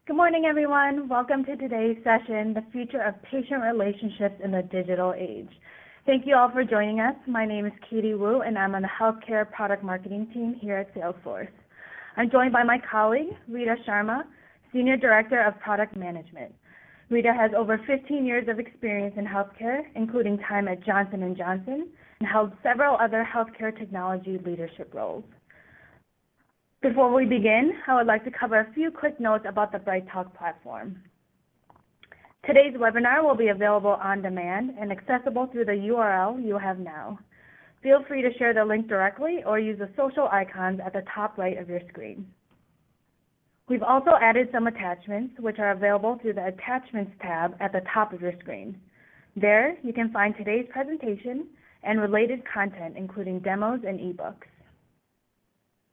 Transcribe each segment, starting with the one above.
Good morning, everyone. Welcome to today's session, The Future of Patient Relationships in the Digital Age. Thank you all for joining us. My name is Katie Wu, and I'm on the Healthcare Product Marketing team here at Salesforce. I'm joined by my colleague, Rita Sharma, Senior Director of Product Management. Rita has over 15 years of experience in healthcare, including time at Johnson & Johnson, and held several other healthcare technology leadership roles. Before we begin, I would like to cover a few quick notes about the BrightTalk platform. Today's webinar will be available on demand and accessible through the URL you have now. Feel free to share the link directly or use the social icons at the top right of your screen. We've also added some attachments, which are available through the Attachments tab at the top of your screen. There, you can find today's presentation and related content, including demos and ebooks.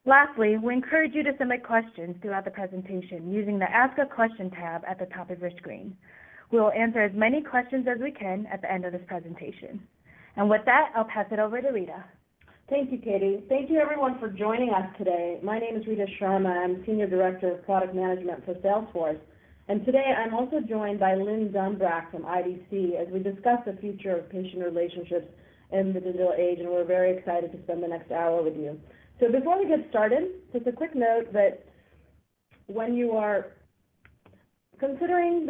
Lastly, we encourage you to submit questions throughout the presentation using the Ask a Question tab at the top of your screen. We will answer as many questions as we can at the end of this presentation. And with that, I'll pass it over to Rita. Thank you, Katie. Thank you, everyone, for joining us today. My name is Rita Sharma. I'm Senior Director of Product Management for Salesforce. And today, I'm also joined by Lynn Dunbrack from IDC as we discuss the future of patient relationships in the digital age, and we're very excited to spend the next hour with you. So before we get started, just a quick note that when you are considering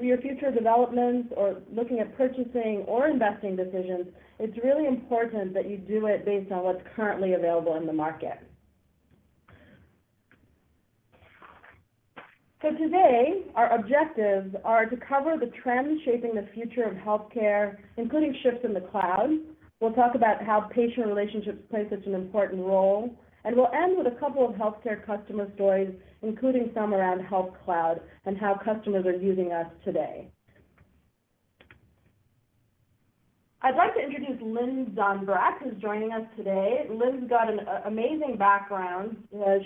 your future developments or looking at purchasing or investing decisions, it's really important that you do it based on what's currently available in the market. So today, our objectives are to cover the trends shaping the future of healthcare, including shifts in the cloud. We'll talk about how patient relationships play such an important role, and we'll end with a couple of healthcare customer stories, including some around Health Cloud and how customers are using us today. I'd like to introduce Lynn Dunbrack, who's joining us today. Lynn's got an amazing background.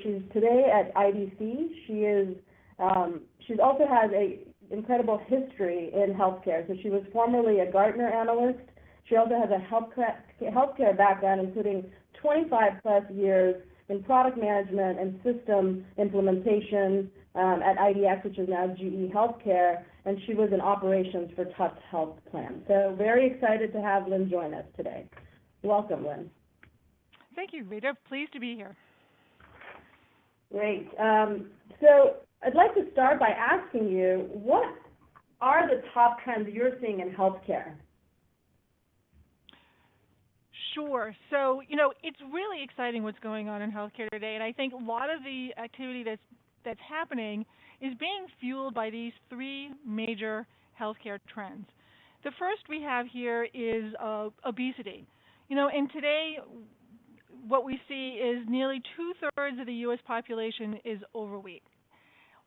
She's today at IDC. She also has an incredible history in healthcare. So she was formerly a Gartner analyst. She also has a healthcare background, including 25-plus years in product management and system implementation at IDX, which is now GE Healthcare, and she was in operations for Tufts Health Plan. So very excited to have Lynn join us today. Welcome, Lynn. Thank you, Rita. Pleased to be here. Great. So I'd like to start by asking you, what are the top trends you're seeing in healthcare? Sure. So, it's really exciting what's going on in healthcare today, and I think a lot of the activity that's happening is being fueled by these three major healthcare trends. The first we have here is obesity. And today what we see is nearly two-thirds of the U.S. population is overweight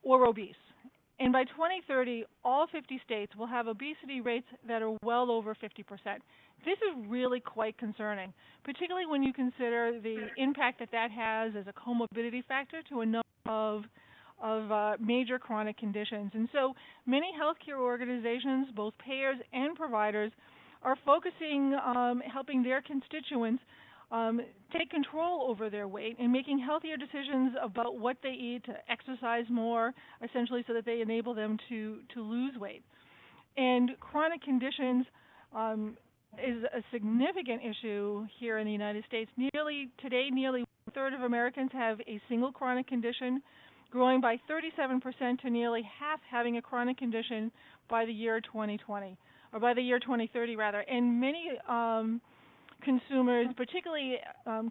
or obese. And by 2030, all 50 states will have obesity rates that are well over 50%. This is really quite concerning, particularly when you consider the impact that has as a comorbidity factor to a number of major chronic conditions. And so many healthcare organizations, both payers and providers, are focusing on helping their constituents take control over their weight and making healthier decisions about what they eat, to exercise more, essentially so that they enable them to lose weight. And chronic conditions is a significant issue here in the United States. Today, nearly one-third of Americans have a single chronic condition, growing by 37% to nearly half having a chronic condition by the year 2020, or by the year 2030 rather. And many consumers, particularly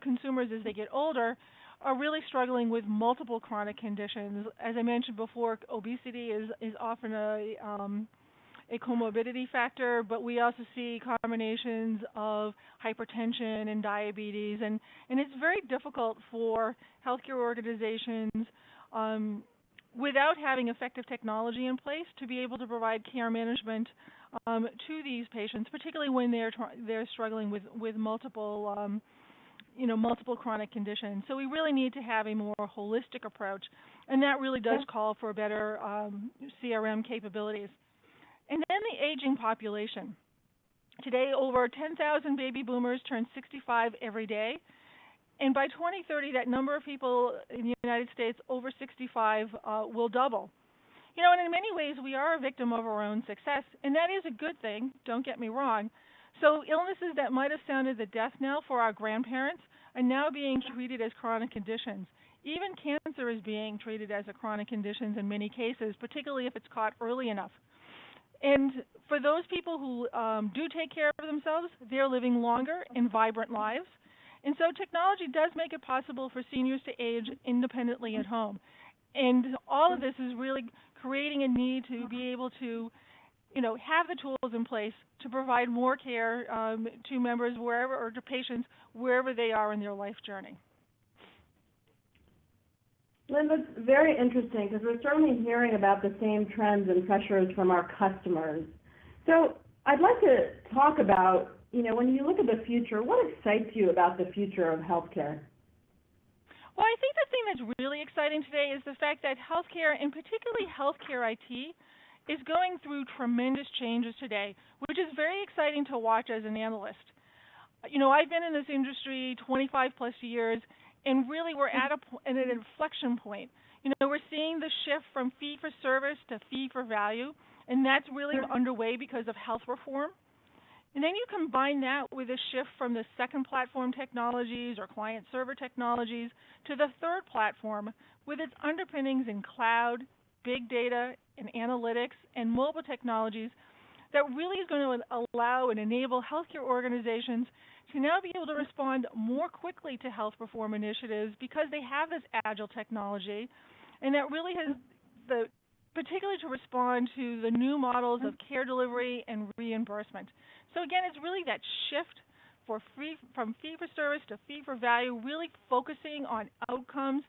consumers as they get older, are really struggling with multiple chronic conditions. As I mentioned before, obesity is often a comorbidity factor, but we also see combinations of hypertension and diabetes, and it's very difficult for healthcare organizations without having effective technology in place to be able to provide care management to these patients, particularly when they're struggling with multiple multiple chronic conditions. So we really need to have a more holistic approach, and that really does call for better CRM capabilities. And then the aging population. Today, over 10,000 baby boomers turn 65 every day. And by 2030, that number of people in the United States over 65 will double. And in many ways, we are a victim of our own success, and that is a good thing, don't get me wrong. So illnesses that might have sounded the death knell for our grandparents are now being treated as chronic conditions. Even cancer is being treated as a chronic condition in many cases, particularly if it's caught early enough. And for those people who do take care of themselves, they're living longer and vibrant lives. And so technology does make it possible for seniors to age independently at home. And all of this is really creating a need to be able to, have the tools in place to provide more care to members wherever or to patients wherever they are in their life journey. Lynn, that's very interesting because we're certainly hearing about the same trends and pressures from our customers. So I'd like to talk about, when you look at the future, what excites you about the future of healthcare? Well, I think the thing that's really exciting today is the fact that healthcare, and particularly healthcare IT, is going through tremendous changes today, which is very exciting to watch as an analyst. I've been in this industry 25 plus years, and really we're at an inflection point. We're seeing the shift from fee for service to fee for value, and that's really underway because of health reform. And then you combine that with a shift from the second platform technologies or client server technologies to the third platform with its underpinnings in cloud, big data, and analytics, and mobile technologies that really is going to allow and enable healthcare organizations to now be able to respond more quickly to health reform initiatives because they have this agile technology, and that really has particularly to respond to the new models of care delivery and reimbursement. So again, it's really that shift from fee for service to fee for value, really focusing on outcomes,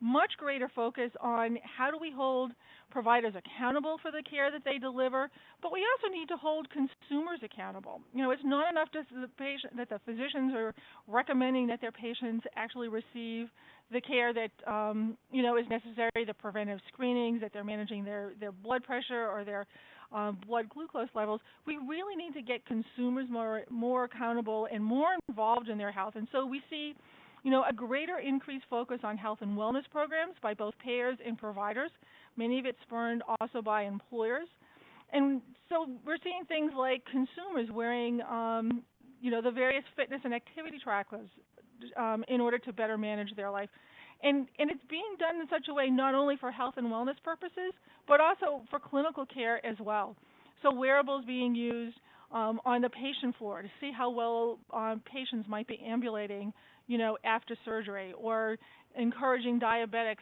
much greater focus on how do we hold providers accountable for the care that they deliver, but we also need to hold consumers accountable. It's not enough that the physicians are recommending that their patients actually receive the care that is necessary, the preventive screenings, that they're managing their blood pressure or their blood glucose levels. We really need to get consumers more accountable and more involved in their health. And so we see a greater increased focus on health and wellness programs by both payers and providers, many of it spurned also by employers. And so we're seeing things like consumers wearing, the various fitness and activity trackers in order to better manage their life. And it's being done in such a way not only for health and wellness purposes, but also for clinical care as well. So wearables being used on the patient floor to see how well patients might be ambulating, after surgery, or encouraging diabetics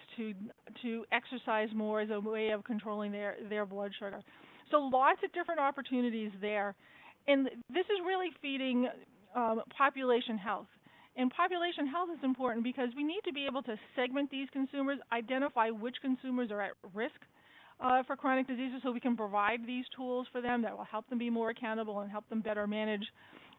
to exercise more as a way of controlling their blood sugar. So lots of different opportunities there. And this is really feeding population health. And population health is important because we need to be able to segment these consumers, identify which consumers are at risk for chronic diseases so we can provide these tools for them that will help them be more accountable and help them better manage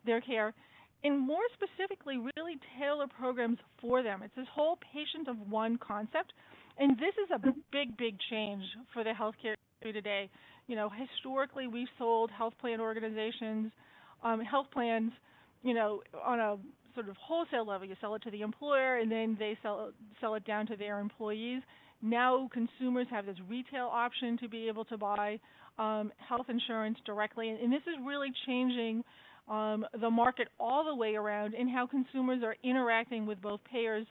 their care. And more specifically, really tailor programs for them. It's this whole patient of one concept. And this is a big, big change for the healthcare industry today. Historically, we've sold health plan organizations, health plans, on a sort of wholesale level. You sell it to the employer, and then they sell it down to their employees. Now consumers have this retail option to be able to buy health insurance directly, and this is really changing the market all the way around in how consumers are interacting with both payers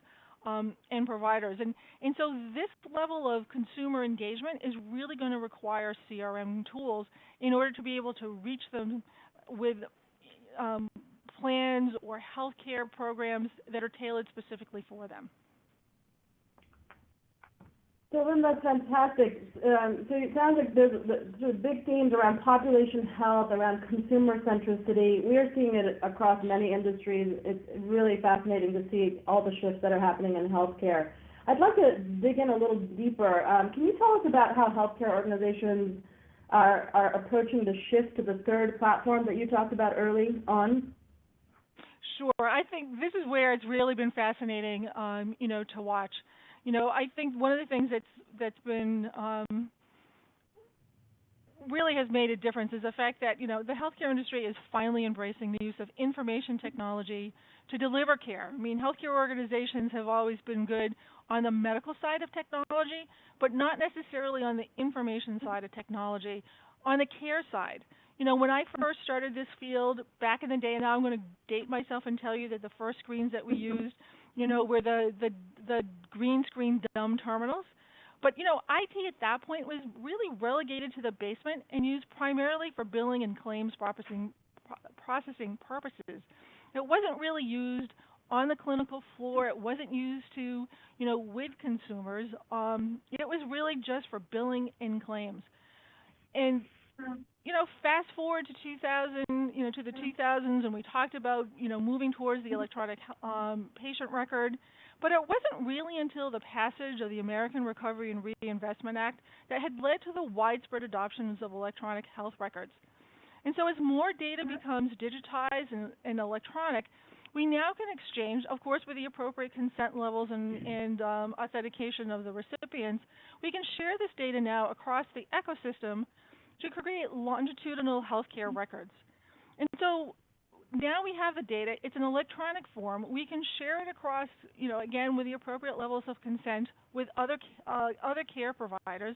and providers. And so this level of consumer engagement is really going to require CRM tools in order to be able to reach them with plans or healthcare programs that are tailored specifically for them. So Lynn, that's fantastic. So it sounds like there's big themes around population health, around consumer centricity. We are seeing it across many industries. It's really fascinating to see all the shifts that are happening in healthcare. I'd like to dig in a little deeper. Can you tell us about how healthcare organizations are approaching the shift to the third platform that you talked about early on? Sure. I think this is where it's really been fascinating, to watch. I think one of the things that's been really has made a difference is the fact that, the healthcare industry is finally embracing the use of information technology to deliver care. I mean, healthcare organizations have always been good on the medical side of technology, but not necessarily on the information side of technology, on the care side. When I first started this field back in the day, and now I'm going to date myself and tell you that the first screens that we used, were the green screen dumb terminals. But, IT at that point was really relegated to the basement and used primarily for billing and claims processing purposes. It wasn't really used on the clinical floor. It wasn't used to, with consumers. It was really just for billing and claims. And, fast forward to 2000, to the 2000s, and we talked about, moving towards the electronic patient record. But it wasn't really until the passage of the American Recovery and Reinvestment Act that had led to the widespread adoption of electronic health records. And so as more data becomes digitized and electronic, we now can exchange, of course, with the appropriate consent levels and authentication of the recipients, we can share this data now across the ecosystem to create longitudinal healthcare records. And so now we have the data. It's an electronic form. We can share it across, again, with the appropriate levels of consent with other care providers.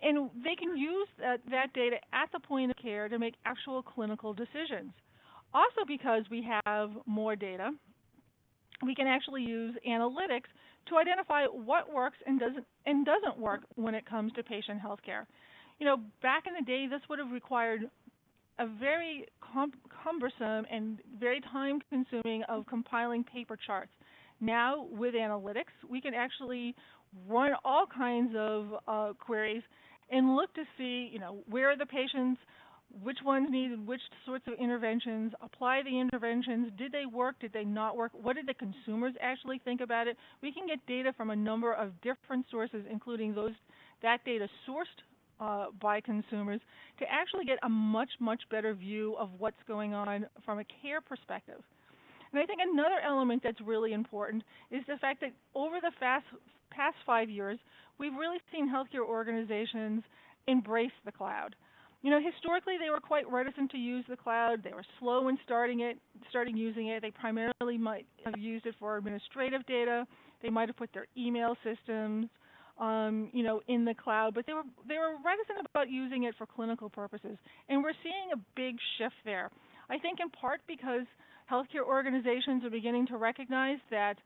And they can use that data at the point of care to make actual clinical decisions. Also, because we have more data, we can actually use analytics to identify what works and doesn't work when it comes to patient health care. Back in the day, this would have required a very cumbersome and very time-consuming of compiling paper charts. Now, with analytics, we can actually run all kinds of queries and look to see, where are the patients, which ones needed which sorts of interventions, apply the interventions, did they work, did they not work, what did the consumers actually think about it. We can get data from a number of different sources, including that data sourced by consumers, to actually get a much, much better view of what's going on from a care perspective. And I think another element that's really important is the fact that over the past 5 years, we've really seen healthcare organizations embrace the cloud. Historically, they were quite reticent to use the cloud. They were slow in starting using it. They primarily might have used it for administrative data. They might have put their email systems, in the cloud, but they were reticent about using it for clinical purposes. And we're seeing a big shift there. I think in part because healthcare organizations are beginning to recognize that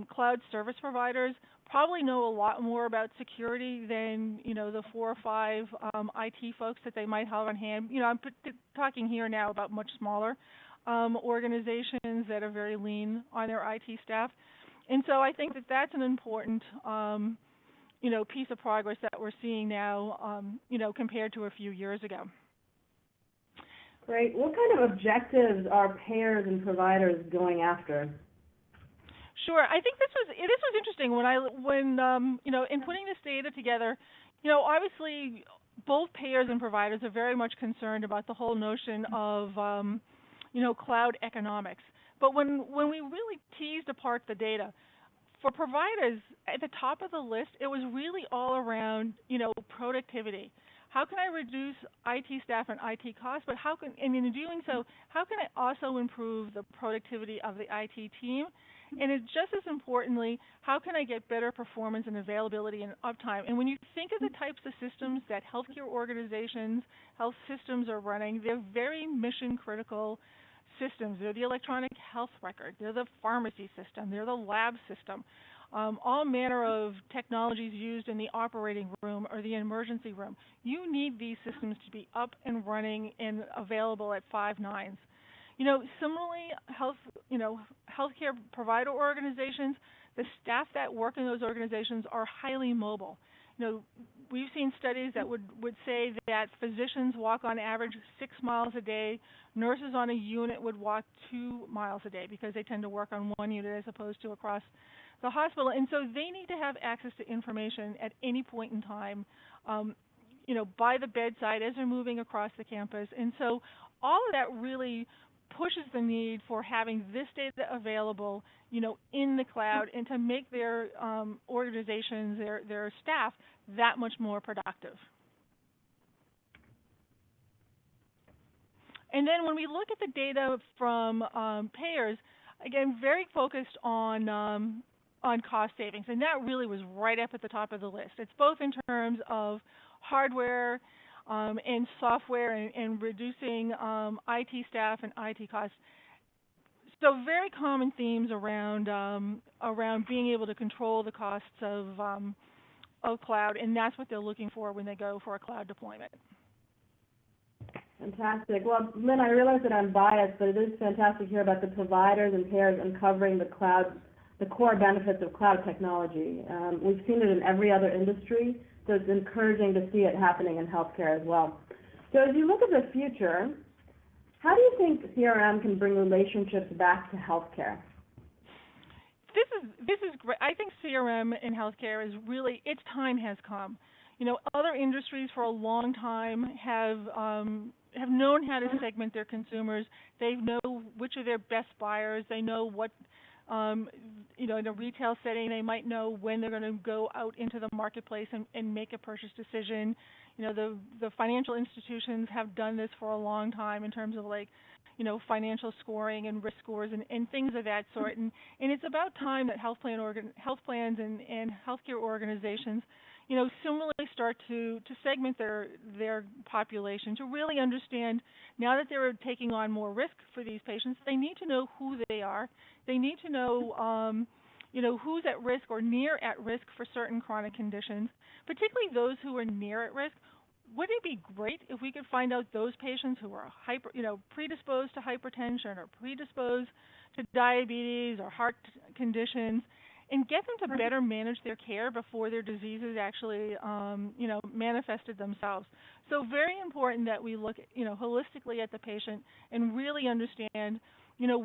cloud service providers probably know a lot more about security than the 4 or 5 IT folks that they might have on hand. I'm talking here now about much smaller organizations that are very lean on their IT staff, and so I think that that's an important piece of progress that we're seeing now, compared to a few years ago. Great. What kind of objectives are payers and providers going after? Sure. I think this was interesting when in putting this data together. Obviously both payers and providers are very much concerned about the whole notion of cloud economics. But when we really teased apart the data, for providers at the top of the list, it was really all around productivity. How can I reduce IT staff and IT costs? But in doing so, how can I also improve the productivity of the IT team? And it's just as importantly, how can I get better performance and availability and uptime? And when you think of the types of systems that healthcare organizations, health systems are running, they're very mission critical systems. They're the electronic health record, they're the pharmacy system, they're the lab system. All manner of technologies used in the operating room or the emergency room. You need these systems to be up and running and available at 5 nines. Similarly, healthcare provider organizations, the staff that work in those organizations are highly mobile. We've seen studies that would say that physicians walk on average 6 miles a day. Nurses on a unit would walk 2 miles a day because they tend to work on one unit as opposed to across the hospital. And so they need to have access to information at any point in time, by the bedside as they're moving across the campus. And so all of that really pushes the need for having this data available, in the cloud, and to make their organizations, their staff, that much more productive. And then when we look at the data from payers, again, very focused on on cost savings, and that really was right up at the top of the list. It's both in terms of hardware and software and reducing IT staff and IT costs. So very common themes around being able to control the costs of cloud, and that's what they're looking for when they go for a cloud deployment. Fantastic. Well, Lynn, I realize that I'm biased, but it is fantastic to hear about the providers and payers uncovering the core benefits of cloud technology. We've seen it in every other industry, so it's encouraging to see it happening in healthcare as well. So as you look at the future, how do you think CRM can bring relationships back to healthcare? This is great. I think CRM in healthcare is really, its time has come. Other industries for a long time have known how to segment their consumers. They know which are their best buyers. They know what, in a retail setting, they might know when they're going to go out into the marketplace and make a purchase decision. The financial institutions have done this for a long time in terms of financial scoring and risk scores and things of that sort. And it's about time that health plans and healthcare organizations, similarly start to segment their population to really understand now that they're taking on more risk for these patients. They need to know who they are. They need to know, who's at risk or near at risk for certain chronic conditions, particularly those who are near at risk. Wouldn't it be great if we could find out those patients who are predisposed to hypertension or predisposed to diabetes or heart conditions, and get them to better manage their care before their diseases actually, manifested themselves. So very important that we look, holistically at the patient and really understand,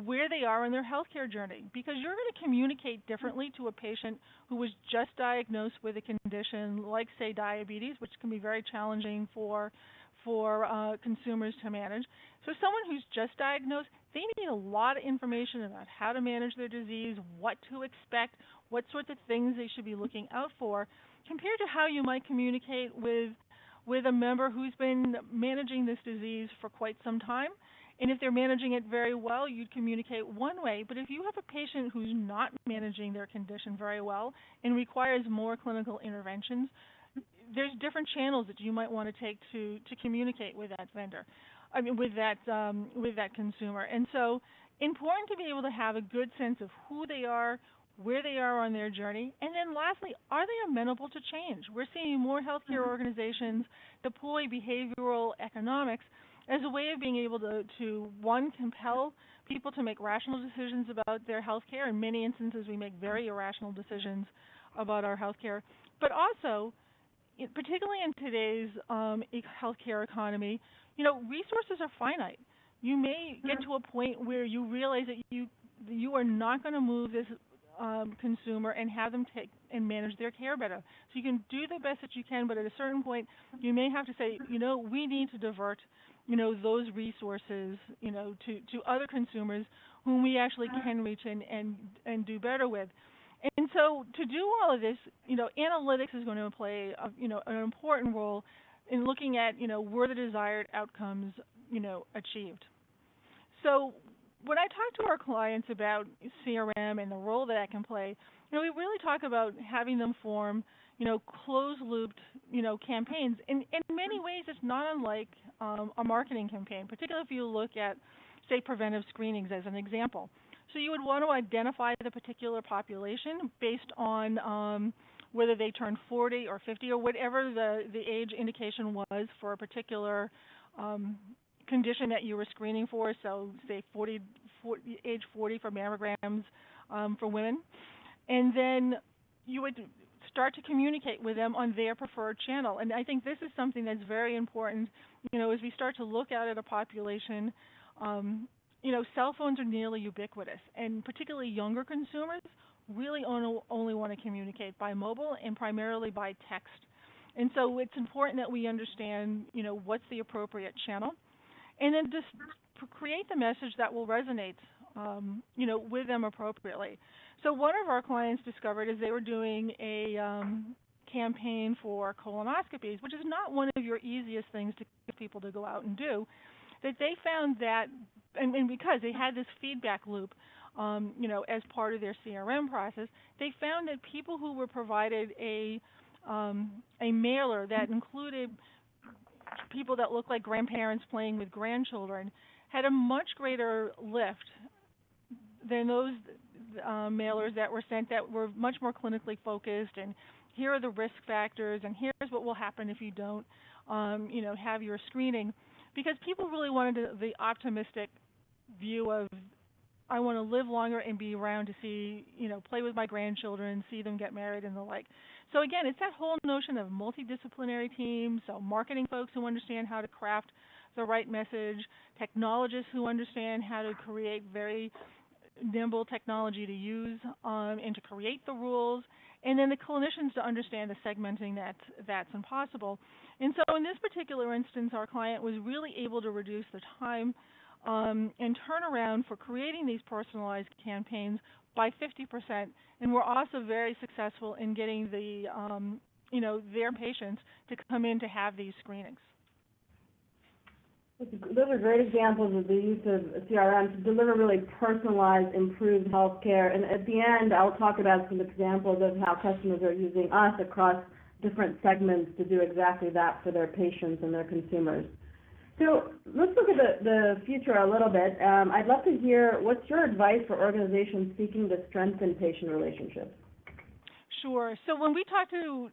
where they are in their healthcare journey, because you're going to communicate differently to a patient who was just diagnosed with a condition like, say, diabetes, which can be very challenging for consumers to manage. So someone who's just diagnosed, they need a lot of information about how to manage their disease, what to expect, what sorts of things they should be looking out for, compared to how you might communicate with a member who's been managing this disease for quite some time. And if they're managing it very well, you'd communicate one way. But if you have a patient who's not managing their condition very well and requires more clinical interventions, there's different channels that you might want to take to communicate with that vendor. With that consumer. And so important to be able to have a good sense of who they are, where they are on their journey, and then lastly, are they amenable to change? We're seeing more healthcare organizations deploy behavioral economics as a way of being able to one, compel people to make rational decisions about their healthcare. In many instances, we make very irrational decisions about our healthcare, but also, particularly in today's healthcare economy, resources are finite. You may get to a point where you realize that you are not going to move this consumer and have them take and manage their care better. So you can do the best that you can, but at a certain point, you may have to say, we need to divert, those resources, to other consumers whom we actually can reach and do better with. And so to do all of this, analytics is going to play, an important role in looking at, were the desired outcomes, achieved. So when I talk to our clients about CRM and the role that can play, we really talk about having them form, closed-looped, campaigns. In many ways, it's not unlike a marketing campaign, particularly if you look at, say, preventive screenings as an example. So you would want to identify the particular population based on whether they turned 40 or 50 or whatever the age indication was for a particular condition that you were screening for. So say age 40 for mammograms for women. And then you would start to communicate with them on their preferred channel. And I think this is something that's very important, as we start to look out at a population. Cell phones are nearly ubiquitous, and particularly younger consumers really only want to communicate by mobile and primarily by text. And so it's important that we understand, what's the appropriate channel, and then just create the message that will resonate, with them appropriately. So one of our clients discovered as they were doing a campaign for colonoscopies, which is not one of your easiest things to get people to go out and do, that they found that, and because they had this feedback loop as part of their CRM process, they found that people who were provided a mailer that included people that looked like grandparents playing with grandchildren had a much greater lift than those mailers that were sent that were much more clinically focused, and here are the risk factors, and here's what will happen if you don't, have your screening, because people really wanted the optimistic view of, I want to live longer and be around to see, play with my grandchildren, see them get married and the like. So again, it's that whole notion of multidisciplinary teams, so marketing folks who understand how to craft the right message, technologists who understand how to create very nimble technology to use and to create the rules, and then the clinicians to understand the segmenting that's impossible. And so in this particular instance, our client was really able to reduce the time and turnaround for creating these personalized campaigns by 50%, and we're also very successful in getting the their patients to come in to have these screenings. Those are great examples of the use of CRM to deliver really personalized, improved healthcare. And at the end, I'll talk about some examples of how customers are using us across different segments to do exactly that for their patients and their consumers. So let's look at the future a little bit. I'd love to hear, what's your advice for organizations seeking to strengthen patient relationships? Sure. So when we talk to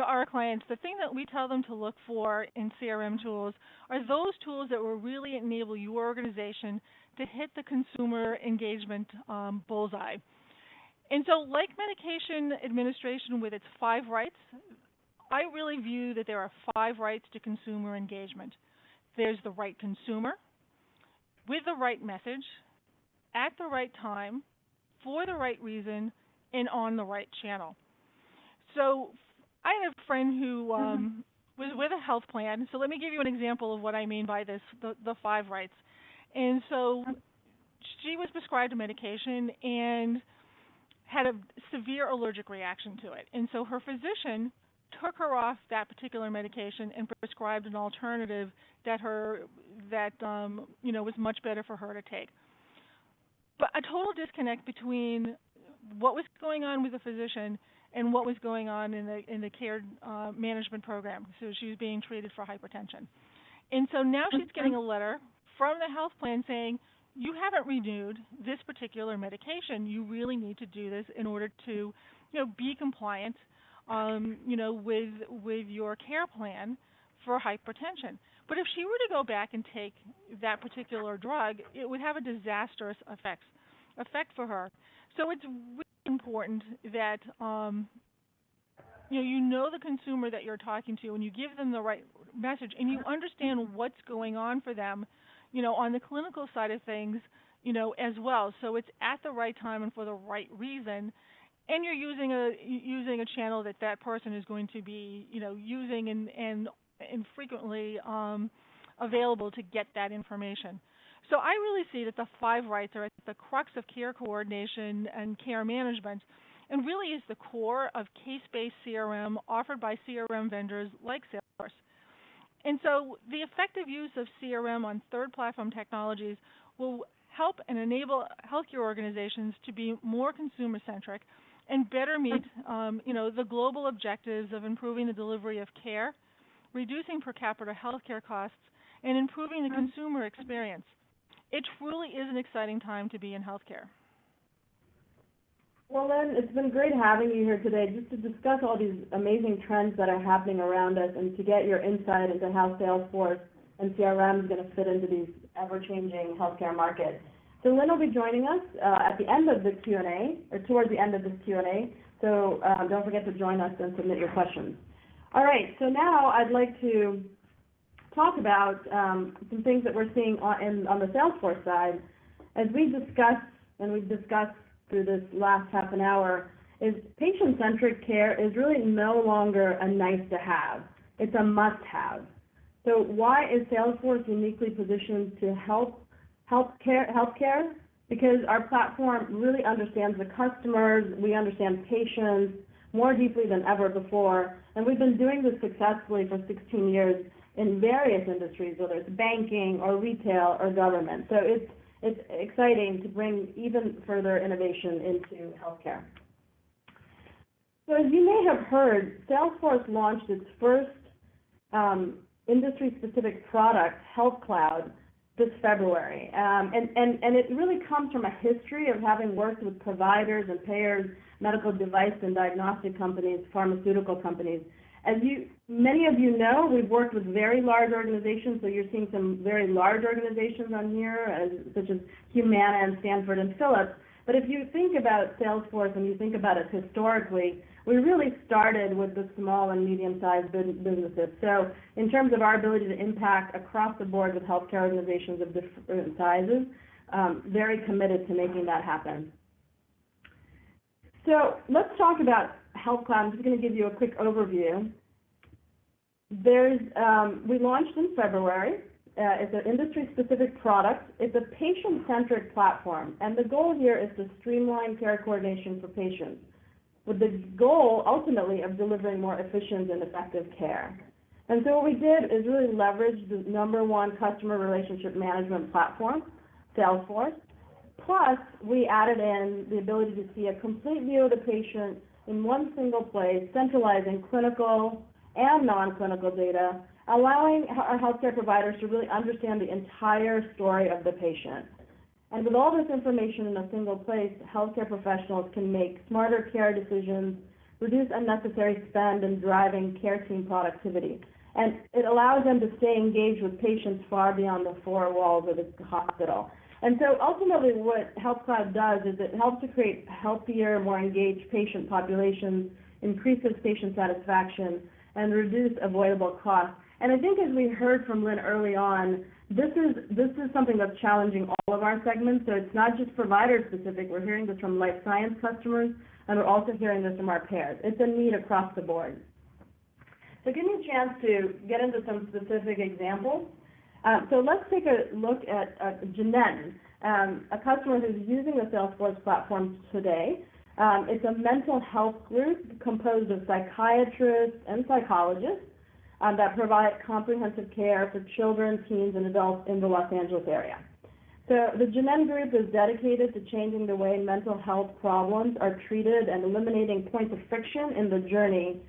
our clients, the thing that we tell them to look for in CRM tools are those tools that will really enable your organization to hit the consumer engagement bullseye. And so like medication administration with its 5 rights, I really view that there are 5 rights to consumer engagement. There's the right consumer, with the right message, at the right time, for the right reason, and on the right channel. So I have a friend who was with a health plan. So let me give you an example of what I mean by this, the 5 rights. And so she was prescribed a medication and had a severe allergic reaction to it. And so her physician took her off that particular medication and prescribed an alternative that was much better for her to take. But a total disconnect between what was going on with the physician and what was going on in the care management program. So she was being treated for hypertension. And so now she's getting a letter from the health plan saying, you haven't renewed this particular medication. You really need to do this in order to, be compliant, with your care plan for hypertension. But if she were to go back and take that particular drug, it would have a disastrous effect for her. So it's really important that you know the consumer that you're talking to, and you give them the right message, and you understand what's going on for them, on the clinical side of things, as well. So it's at the right time and for the right reason, and you're using a channel that person is going to be, using and frequently available to get that information. So I really see that the 5 rights are at the crux of care coordination and care management, and really is the core of case-based CRM offered by CRM vendors like Salesforce. And so the effective use of CRM on third platform technologies will help and enable healthcare organizations to be more consumer-centric and better meet, the global objectives of improving the delivery of care, reducing per capita healthcare costs, and improving the consumer experience. It truly is an exciting time to be in healthcare. Well, Lynn, it's been great having you here today just to discuss all these amazing trends that are happening around us and to get your insight into how Salesforce and CRM is going to fit into these ever-changing healthcare markets. So Lynn will be joining us at the end of the Q&A, or towards the end of this Q&A, so don't forget to join us and submit your questions. All right, so now I'd like to talk about some things that we're seeing on the Salesforce side. As we discussed, and we've discussed through this last half an hour, is patient-centric care is really no longer a nice-to-have. It's a must-have. So why is Salesforce uniquely positioned to help healthcare? Because our platform really understands the customers, we understand patients more deeply than ever before, and we've been doing this successfully for 16 years in various industries, whether it's banking or retail or government. So it's exciting to bring even further innovation into healthcare. So as you may have heard, Salesforce launched its first industry-specific product, Health Cloud, this February. And it really comes from a history of having worked with providers and payers, medical device and diagnostic companies, pharmaceutical companies. As many of you know, we've worked with very large organizations, so you're seeing some very large organizations on here, such as Humana and Stanford and Philips. But if you think about Salesforce and you think about it historically, we really started with the small and medium-sized businesses. So in terms of our ability to impact across the board with healthcare organizations of different sizes, very committed to making that happen. So let's talk about Health Cloud. I'm just going to give you a quick overview. We launched in February. It's an industry-specific product. It's a patient-centric platform, and the goal here is to streamline care coordination for patients, with the goal ultimately of delivering more efficient and effective care. And so what we did is really leverage the #1 customer relationship management platform, Salesforce, plus we added in the ability to see a complete view of the patient in one single place, centralizing clinical and non-clinical data, allowing our healthcare providers to really understand the entire story of the patient. And with all this information in a single place, healthcare professionals can make smarter care decisions, reduce unnecessary spend, and driving care team productivity. And it allows them to stay engaged with patients far beyond the four walls of the hospital. And so ultimately what Health Cloud does is it helps to create healthier, more engaged patient populations, increases patient satisfaction, and reduce avoidable costs. And I think as we heard from Lynn early on, this is something that's challenging all of our segments. So it's not just provider specific. We're hearing this from life science customers, and we're also hearing this from our payers. It's a need across the board. So give me a chance to get into some specific examples. So let's take a look at Jeanette, a customer who's using the Salesforce platform today. It's a mental health group composed of psychiatrists and psychologists that provide comprehensive care for children, teens, and adults in the Los Angeles area. So the Jeanette group is dedicated to changing the way mental health problems are treated and eliminating points of friction in the journey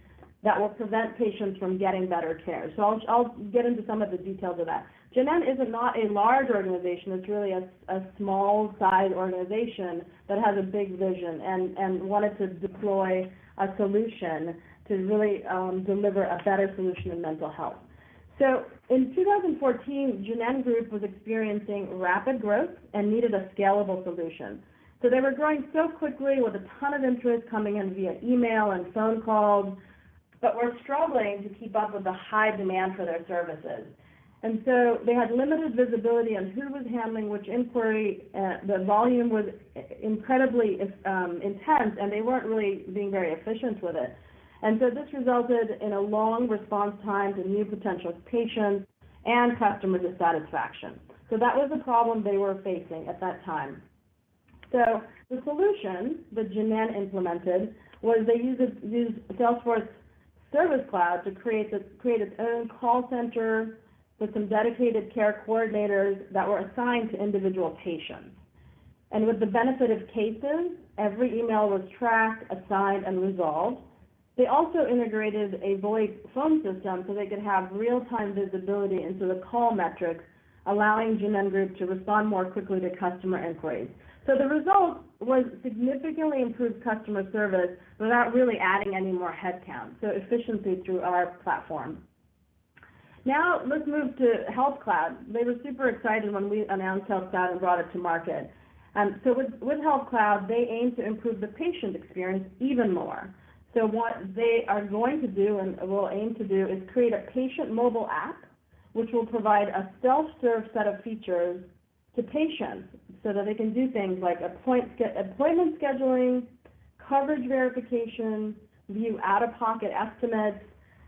that will prevent patients from getting better care. So I'll get into some of the details of that. Jeanette is not a large organization. It's really a small size organization that has a big vision and wanted to deploy a solution to really deliver a better solution in mental health. So in 2014, Jeanette Group was experiencing rapid growth and needed a scalable solution. So they were growing so quickly with a ton of interest coming in via email and phone calls, but were struggling to keep up with the high demand for their services. And so they had limited visibility on who was handling which inquiry. The volume was incredibly intense, and they weren't really being very efficient with it. And so this resulted in a long response time to new potential patients and customer dissatisfaction. So that was the problem they were facing at that time. So the solution that Jeanette implemented was they used Salesforce Service Cloud to create its own call center with some dedicated care coordinators that were assigned to individual patients. And with the benefit of cases, every email was tracked, assigned, and resolved. They also integrated a VoIP phone system so they could have real-time visibility into the call metrics, allowing Jeanette Group to respond more quickly to customer inquiries. So the result was significantly improved customer service without really adding any more headcount, so efficiency through our platform. Now let's move to Health Cloud. They were super excited when we announced Health Cloud and brought it to market. So with Health Cloud, they aim to improve the patient experience even more. So what they are going to do and will aim to do is create a patient mobile app, which will provide a self-serve set of features to patients so that they can do things like appointment scheduling, coverage verification, view out-of-pocket estimates.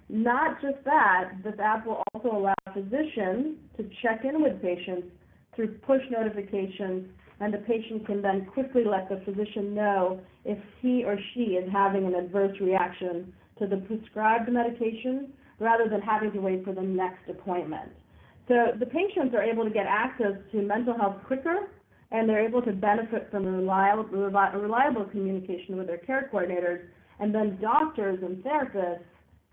Not just that, this app will also allow physicians to check in with patients through push notifications, and the patient can then quickly let the physician know if he or she is having an adverse reaction to the prescribed medication rather than having to wait for the next appointment. So the patients are able to get access to mental health quicker and they're able to benefit from reliable communication with their care coordinators, and then doctors and therapists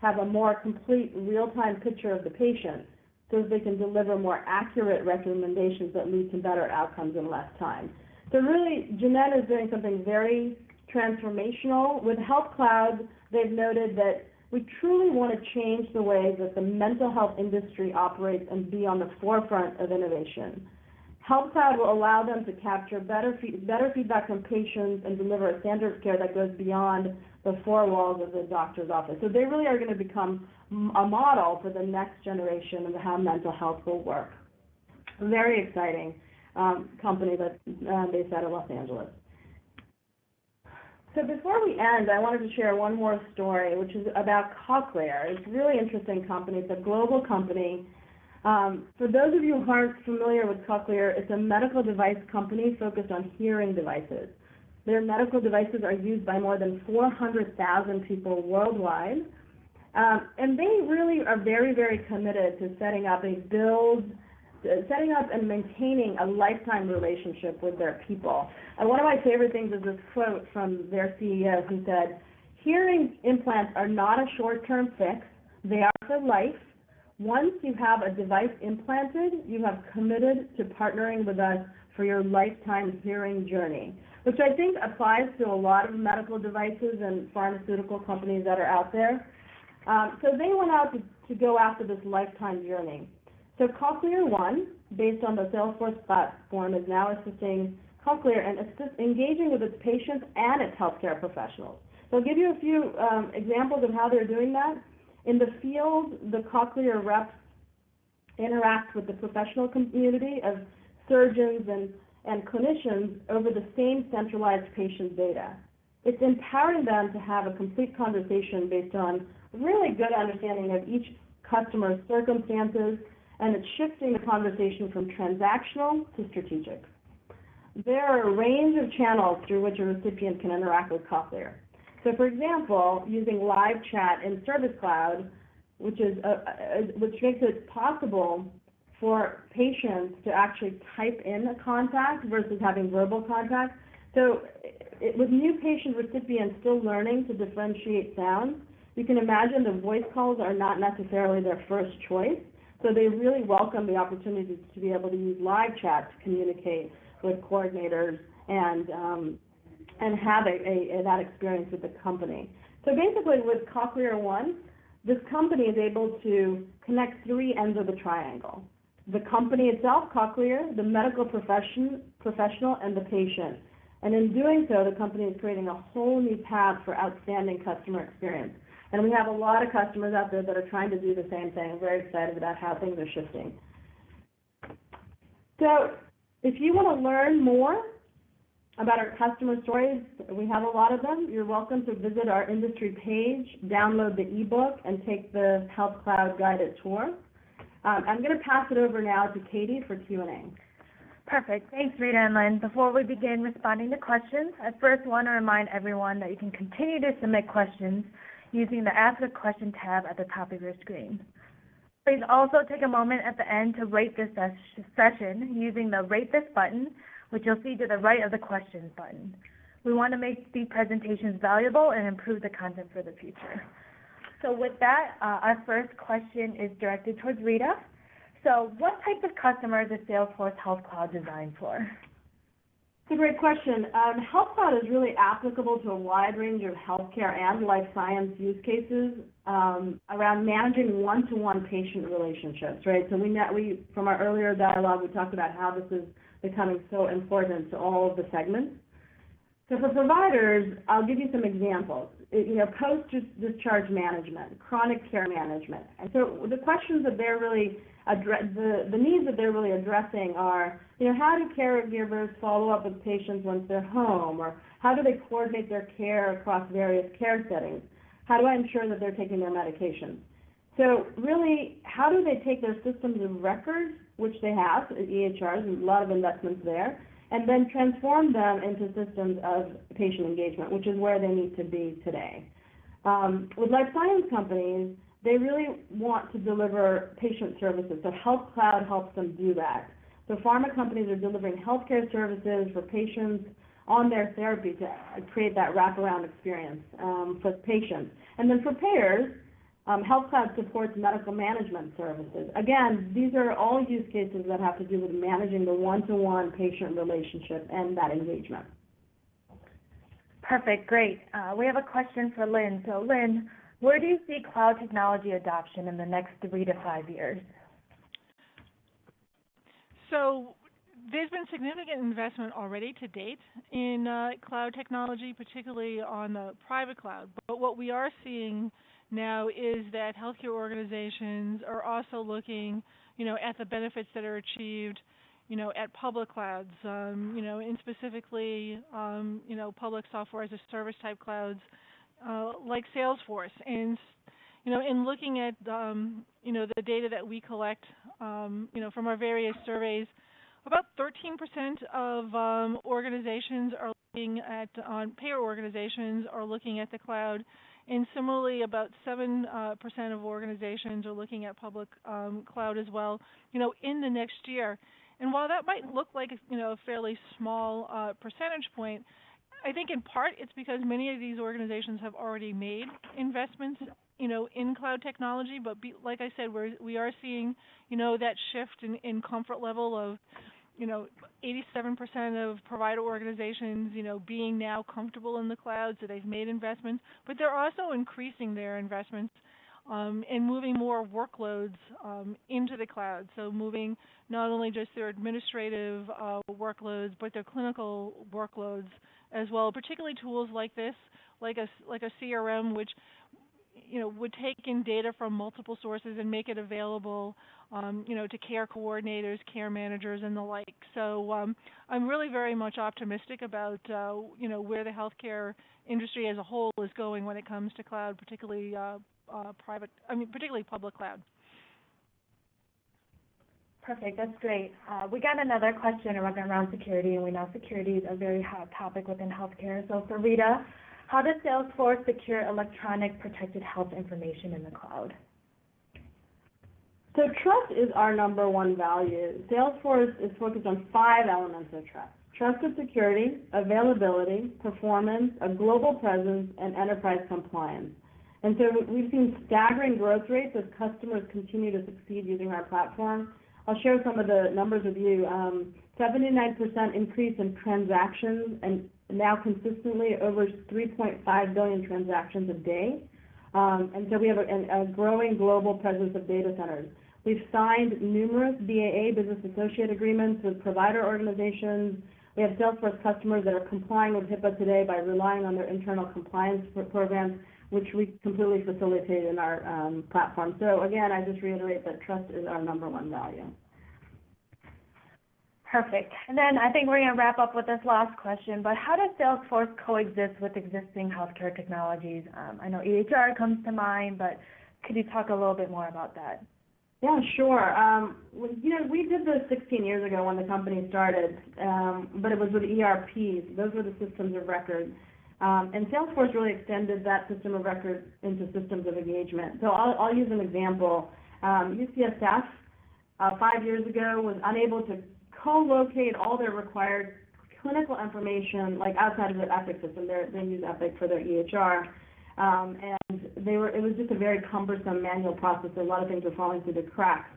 have a more complete real-time picture of the patient so that they can deliver more accurate recommendations that lead to better outcomes in less time. So really, Jeanette is doing something very transformational. With Health Cloud, they've noted that we truly want to change the way that the mental health industry operates and be on the forefront of innovation. Health Cloud will allow them to capture better feedback from patients and deliver a standard of care that goes beyond the four walls of the doctor's office. So they really are going to become a model for the next generation of how mental health will work. Very exciting company that's based out of Los Angeles. So before we end, I wanted to share one more story, which is about Cochlear. It's a really interesting company. It's a global company. For those of you who aren't familiar with Cochlear, it's a medical device company focused on hearing devices. Their medical devices are used by more than 400,000 people worldwide. And they really are very, very committed to setting up and maintaining a lifetime relationship with their people. And one of my favorite things is this quote from their CEO who said, "Hearing implants are not a short-term fix. They are for life. Once you have a device implanted, you have committed to partnering with us for your lifetime hearing journey," which I think applies to a lot of medical devices and pharmaceutical companies that are out there. So they went out to go after this lifetime journey. So Cochlear One, based on the Salesforce platform, is now assisting Cochlear and engaging with its patients and its healthcare professionals. So I'll give you a few examples of how they're doing that. In the field, the Cochlear reps interact with the professional community of surgeons and clinicians over the same centralized patient data. It's empowering them to have a complete conversation based on really good understanding of each customer's circumstances, and it's shifting the conversation from transactional to strategic. There are a range of channels through which a recipient can interact with Cochlear. So for example, using live chat in Service Cloud, which makes it possible for patients to actually type in a contact versus having verbal contact. So with new patient recipients still learning to differentiate sounds, you can imagine the voice calls are not necessarily their first choice. So they really welcome the opportunity to be able to use live chat to communicate with coordinators and have that experience with the company. So basically with Cochlear One, this company is able to connect three ends of the triangle: the company itself, Cochlear, the medical professional, and the patient. And in doing so, the company is creating a whole new path for outstanding customer experience. And we have a lot of customers out there that are trying to do the same thing. I'm very excited about how things are shifting. So if you want to learn more about our customer stories, we have a lot of them. You're welcome to visit our industry page, download the ebook, and take the Health Cloud guided tour. I'm going to pass it over now to Katie for Q&A. Perfect. Thanks, Rita and Lynn. Before we begin responding to questions, I first want to remind everyone that you can continue to submit questions using the Ask a Question tab at the top of your screen. Please also take a moment at the end to rate this session using the Rate This button, which you'll see to the right of the Questions button. We want to make these presentations valuable and improve the content for the future. So with that, our first question is directed towards Rita. So what type of customers is Salesforce Health Cloud designed for? It's a great question. Health Cloud is really applicable to a wide range of healthcare and life science use cases around managing one-to-one patient relationships, right? So we from our earlier dialogue, we talked about how this is becoming so important to all of the segments. So for providers, I'll give you some examples. Post-discharge management, chronic care management. And so the questions that they're really the needs that they're really addressing are, how do caregivers follow up with patients once they're home, or how do they coordinate their care across various care settings? How do I ensure that they're taking their medications? So really, how do they take their systems of records, which they have, EHRs, and a lot of investments there, and then transform them into systems of patient engagement, which is where they need to be today. With life science companies, they really want to deliver patient services, so Health Cloud helps them do that. So pharma companies are delivering healthcare services for patients on their therapy to create that wraparound experience for patients. And then for payers, Health Cloud supports medical management services. Again, these are all use cases that have to do with managing the one-to-one patient relationship and that engagement. Perfect, great. We have a question for Lynn. So Lynn, where do you see cloud technology adoption in the next 3 to 5 years? So there's been significant investment already to date in cloud technology, particularly on the private cloud. But what we are seeing now is that healthcare organizations are also looking, at the benefits that are achieved, at public clouds, and specifically, public software as a service type clouds like Salesforce. And, in looking at, the data that we collect, from our various surveys, about 13% of organizations are looking at, payer organizations are looking at the cloud, and similarly about 7% of organizations are looking at public cloud as well, in the next year. And while that might look like, a fairly small percentage point, I think in part it's because many of these organizations have already made investments, in cloud technology. But like I said, we are seeing, that shift in comfort level of, 87% of provider organizations, being now comfortable in the cloud, so they've made investments. But they're also increasing their investments and moving more workloads into the cloud. So moving not only just their administrative workloads, but their clinical workloads as well. Particularly tools like this, like a CRM, which would take in data from multiple sources and make it available, to care coordinators, care managers, and the like. So I'm really very much optimistic about, where the healthcare industry as a whole is going when it comes to cloud, particularly particularly public cloud. Perfect, that's great. We got another question around security, and we know security is a very hot topic within healthcare. So for Rita, how does Salesforce secure electronic protected health information in the cloud? So trust is our number one value. Salesforce is focused on 5 elements of trust: trusted security, availability, performance, a global presence, and enterprise compliance. And so we've seen staggering growth rates as customers continue to succeed using our platform. I'll share some of the numbers with you. 79% increase in transactions, and now consistently over 3.5 billion transactions a day. And so we have a growing global presence of data centers. We've signed numerous BAA, business associate agreements, with provider organizations. We have Salesforce customers that are complying with HIPAA today by relying on their internal compliance programs, which we completely facilitate in our platform. So again, I just reiterate that trust is our number one value. Perfect. And then I think we're going to wrap up with this last question, but how does Salesforce coexist with existing healthcare technologies? I know EHR comes to mind, but could you talk a little bit more about that? Yeah, sure. We did this 16 years ago when the company started, but it was with ERPs. Those were the systems of record. And Salesforce really extended that system of record into systems of engagement. So I'll use an example. UCSF 5 years ago was unable to co-locate all their required clinical information, like outside of their Epic system. They use Epic for their EHR. And it was just a very cumbersome manual process. A lot of things were falling through the cracks.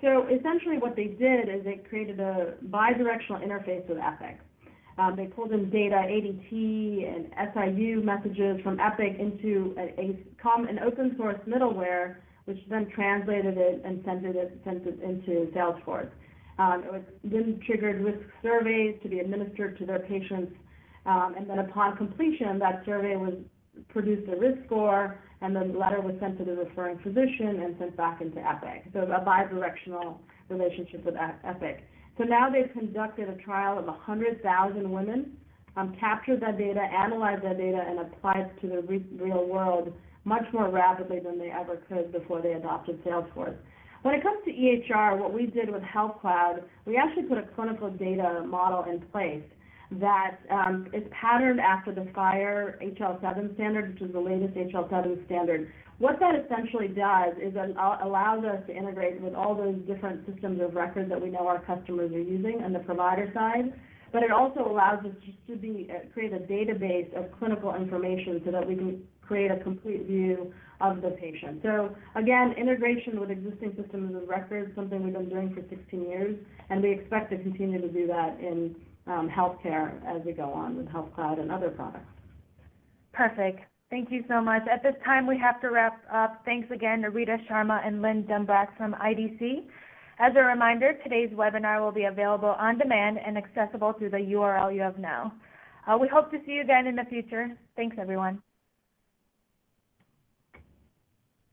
So essentially what they did is they created a bi-directional interface with Epic. They pulled in data, ADT and SIU messages from Epic into an open source middleware, which then translated it and sent it into Salesforce. It then triggered risk surveys to be administered to their patients, and then upon completion, that survey produced a risk score, and the letter was sent to the referring physician and sent back into Epic. So a bi-directional relationship with Epic. So now they've conducted a trial of 100,000 women, captured that data, analyzed that data, and applied it to the real world much more rapidly than they ever could before they adopted Salesforce. When it comes to EHR, what we did with Health Cloud, we actually put a clinical data model in place. that is patterned after the FHIR HL7 standard, which is the latest HL7 standard. What that essentially does is it allows us to integrate with all those different systems of record that we know our customers are using on the provider side, but it also allows us to create a database of clinical information so that we can create a complete view of the patient. So again, integration with existing systems of record is something we've been doing for 16 years, and we expect to continue to do that in healthcare as we go on with Health Cloud and other products. Perfect. Thank you so much. At this time, we have to wrap up. Thanks again to Rita Sharma and Lynn Dunbrack from IDC. As a reminder, today's webinar will be available on demand and accessible through the URL you have now. We hope to see you again in the future. Thanks, everyone.